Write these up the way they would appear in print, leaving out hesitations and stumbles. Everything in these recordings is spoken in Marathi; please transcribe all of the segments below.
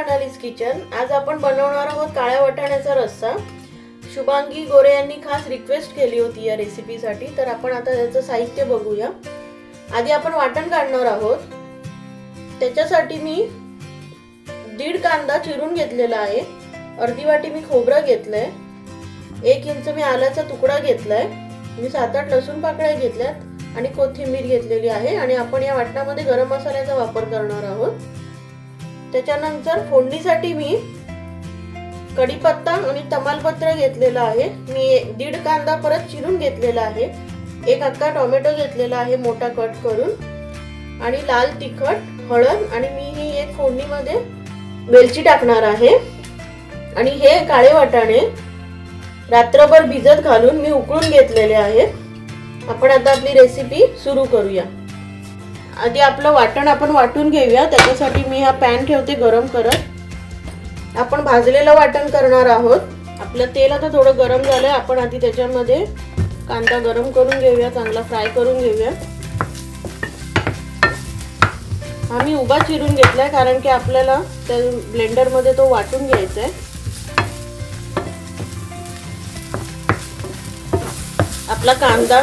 अनालिस किचन। आज आपण बनवणार आहोत काळ्या वाटाण्याचा रस्सा। शुभांगी गोरे यांनी खास रिक्वेस्ट केली होती या रेसिपीसाठी, तर आपण आता त्याचं साहित्य बघूया। आधी आपण वाटण काढणार आहोत। त्याच्यासाठी मी 1.5 कांदा चिरून घेतलेला आहे, अर्धी वाटी मी खोबरं घेतलंय, 1 इंच मी आल्याचा तुकडा घेतलाय, मी 7-8 लसूण पाकळ्या घेतल्यात आणि कोथिंबीर घेतलेली आहे। आणि आपण या वाटणामध्ये गरम मसाल्याचा वापर करणार आहोत। त्याच्यानंतर फोडणीसाठी मी कढीपत्ता आणि तमालपत्र घेतलेला आहे। मी 1.5 कांदा परत चिरून घेतलेला आहे, 1 अख्खा टोमॅटो घेतलेला आहे मोठा कट करून, आणि लाल तिखट, हळद, आणि मी ही एक फोडणीमध्ये वेलची टाकणार आहे। आणि हे काळे वाटाणे रात्रभर भिजत घालून मी उकळून घेतलेले आहेत। आपण आता आपली रेसिपी सुरू करूया। आधी आपलं वाटण आपण वाटून घेऊया। त्याच्यासाठी मी हा पॅन ठेवते गरम करत। आपण भाजलेलं वाटण करणार आहोत। आपलं तेल आता थोडं गरम झालंय, आपण आधी त्याच्यामध्ये कांदा गरम करून घेऊया, चांगला फ्राय करून घेऊया। हा मी उभा चिरून घेतलाय कारण की आपल्याला त्या ब्लेंडर मध्ये तो वाटून घ्यायचा आहे। आपला कांदा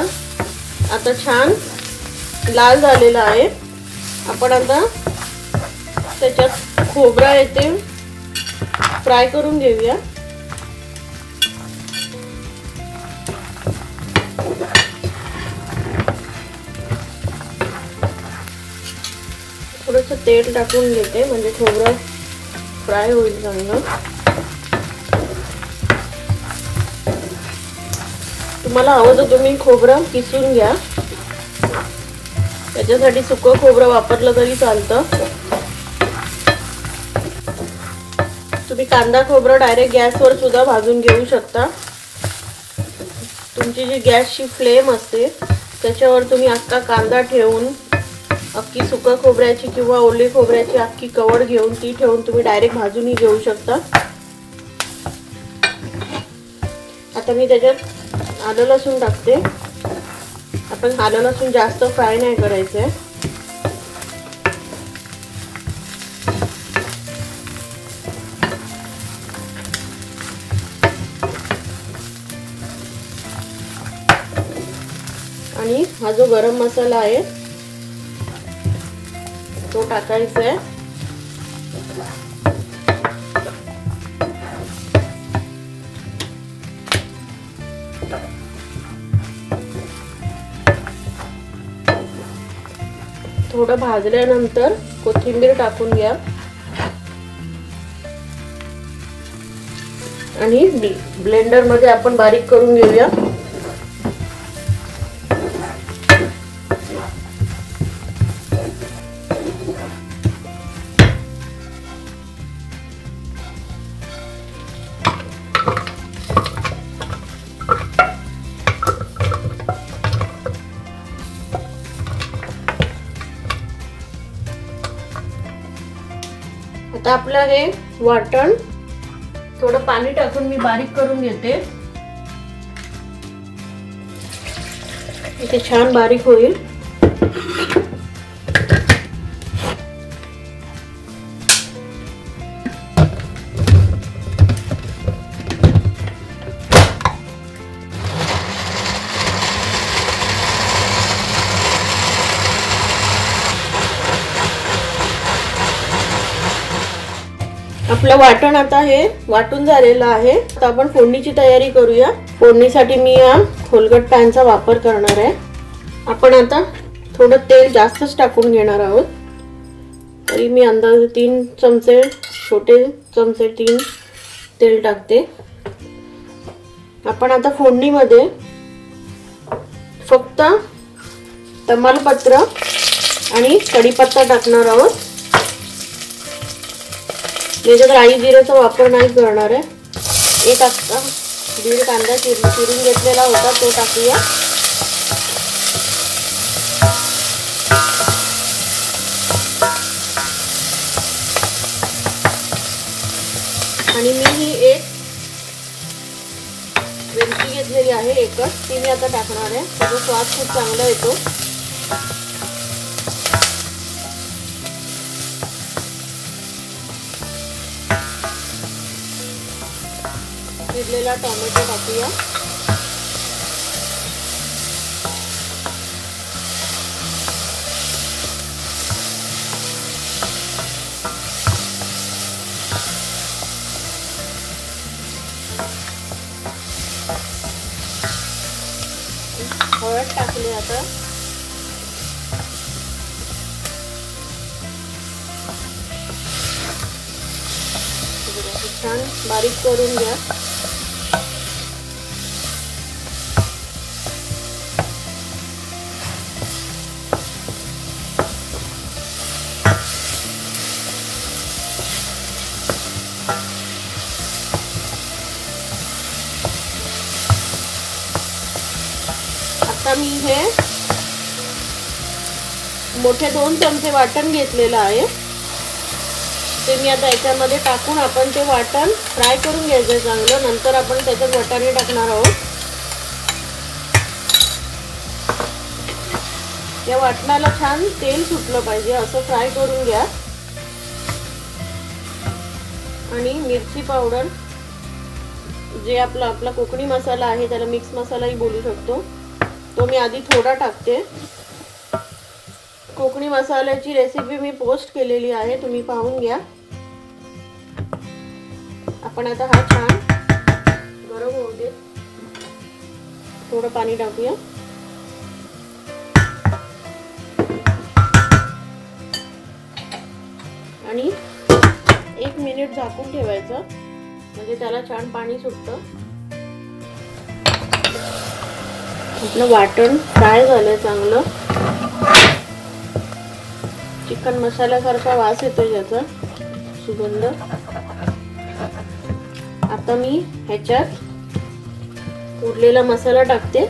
आता छान लाल झालेला आहे। आपण आता त्याच्यात खोबरा येते फ्राय करून घेऊया। थोडंसं तेल टाकून घेते म्हणजे खोबरं फ्राय होईल चांगलं। तुम्हाला हवं तर तुम्ही खोबरं किसून घ्या, त्याच्यासाठी सुकं खोबरं वापरलं तरी चालतं। तुम्ही कांदा खोबरं डायरेक्ट गॅसवर सुद्धा भाजून घेऊ शकता। तुमची जी गॅसची फ्लेम असते त्याच्यावर तुम्ही अख्खा कांदा ठेवून अख्खी सुकं खोबऱ्याची किंवा ओले खोबऱ्याची अख्खी कवड घेऊन ती ठेवून तुम्ही डायरेक्ट भाजूनही घेऊ शकता। आता मी त्याच्यात आलं लसूण टाकते। आपण आलं लसूण जास्त फ्राय नाही करायचंय। आणि हा जो गरम मसाला आहे तो टाकायचा आहे। थोडं भाजल्यानंतर कोथिंबीर टाकून घ्या आणि ब्लेंडर मध्ये आपण बारीक करून घेऊया। आता आपलं हे वाटण थोडं पाणी टाकून मी बारीक करून घेते, इथे छान बारीक होईल। आपलं वाटण आता हे वाटून झालेलं आहे। आता आपण फोडणीची तयारी करूया। फोडणीसाठी मी या खोलगट पॅनचा वापर करणार आहे। आपण आता थोडं तेल जास्तच टाकून घेणार आहोत, तरी मी अंदाजे 3 चमचे, छोटे चमचे 3 तेल टाकते। आपण आता फोडणीमध्ये फक्त तमालपत्र आणि कढीपत्ता टाकणार आहोत। याच्यात राई जिऱ्याचा वापर नाही करणार आहे। 1 अख्खा 1.5 कांदा चिरून घेतलेला होता तो टाकूया। आणि मी ही एक वेलची घेतलेली आहे एकच, ती मी आता टाकणार आहे। त्याचा स्वाद खूप चांगला येतो। चिरलेला टोमॅटो टाकूया. हळद टाकली. आता छान बारीक करून घ्या. आता मी हे मोठे 2 चमचे वाटण घेतलेलं आहे ते मी आता याच्यामध्ये टाकून आपण ते वाटण फ्राय करून घ्यायचं चांगलं. नंतर आपण त्याच्यात वाटाणे टाकणार आहोत. या वाटणाला छान तेल सुटलं पाहिजे असं फ्राय करून घ्या. आणि मिरची पावडर जे आपला कोकणी मसाला आहे त्याला मिक्स मसालाही बोलू शकतो तो मी आधी थोडा टाकते. कोकणी मसाल्याची रेसिपी मी पोस्ट केलेली आहे तुम्ही पाहून घ्या. आपण आता हा छान गरम होऊ दे. थोडं पाणी टाकूया. आणि 1 मिनिट झाकून ठेवायचं म्हणजे त्याला छान पाणी सुटतं. आपलं वाटण फ्राय झालं चांगलं. चिकन मसाल्यासारखा वास येतोय याचा सुगंध. आता मी ह्याच्यात उरलेला मसाला टाकते.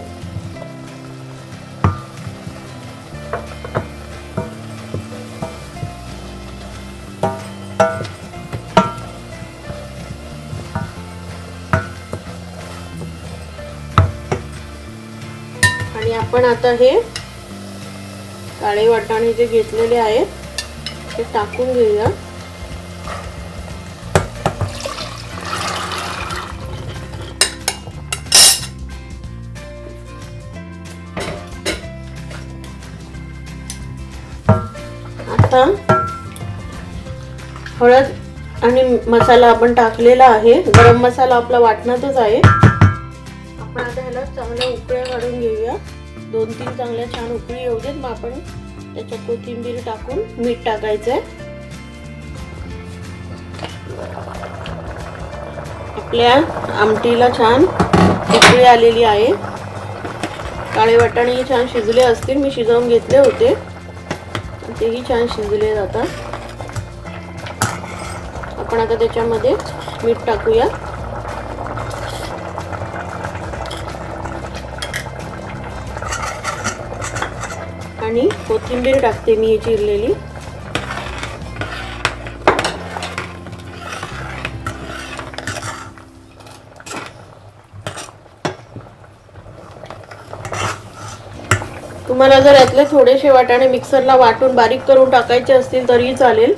आणि आपण आता हे काळे वाटाणे जे घेतलेले आहेत ते टाकून घेऊया. आता हळद आणि मसाला आपण टाकलेला आहे. गरम मसाला आपला वाटणातच आहे. आपण आता ह्याला चांगल्या उकळ्या काढून घेऊया. 2-3 चांगल्या छान उकळी येऊ देत. मग आपण त्याच्यात कोथिंबीर टाकून मीठ टाकायचंय. आपल्या आमटीला छान उकळी आलेली आहे. काळे वाटाणे छान शिजले असतील. मी शिजवून घेतले होते तेही छान शिजले जातात. आपण आता त्याच्यामध्ये मीठ टाकूया. आणि कोथिंबीर टाकते मी चिरलेली. तुम्हाला जर यातले थोडेसे वाटाणे मिक्सरला वाटून बारीक करून टाकायचे असतील तरीही चालेल,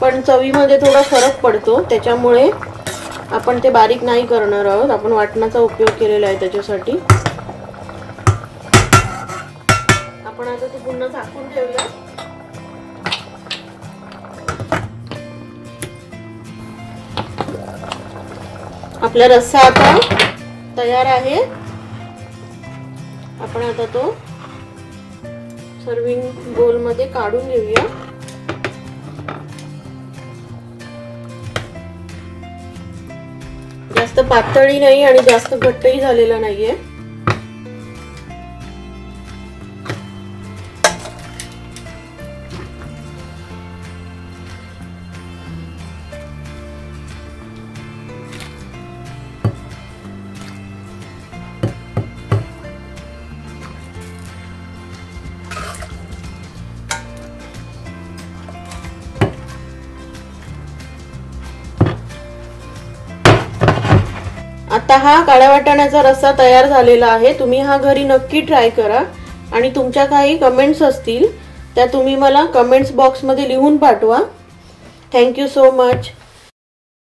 पण चवीमध्ये थोडा फरक पडतो त्याच्यामुळे आपण ते बारीक नाही करणार आहोत. आपण वाटणाचा उपयोग केलेला आहे त्याच्यासाठी. आपण आता ते पुन्हा झाकून ठेवूया. आपला रस्सा आता तयार आहे. आपण आता तो सर्विंग बोल मध्ये काढून घेऊया. जास्त पातळी नाही आणि जास्त घट्टही झालेला नाहीये. आता हा काळ्या वाटाण्याचा रस्सा तयार झालेला आहे. तुम्ही हा घरी नक्की ट्राय करा आणि तुमच्या काही कमेंट्स असतील त्या तुम्ही मला कमेंट्स बॉक्स मध्ये लिहून पाठवा. Thank you so much.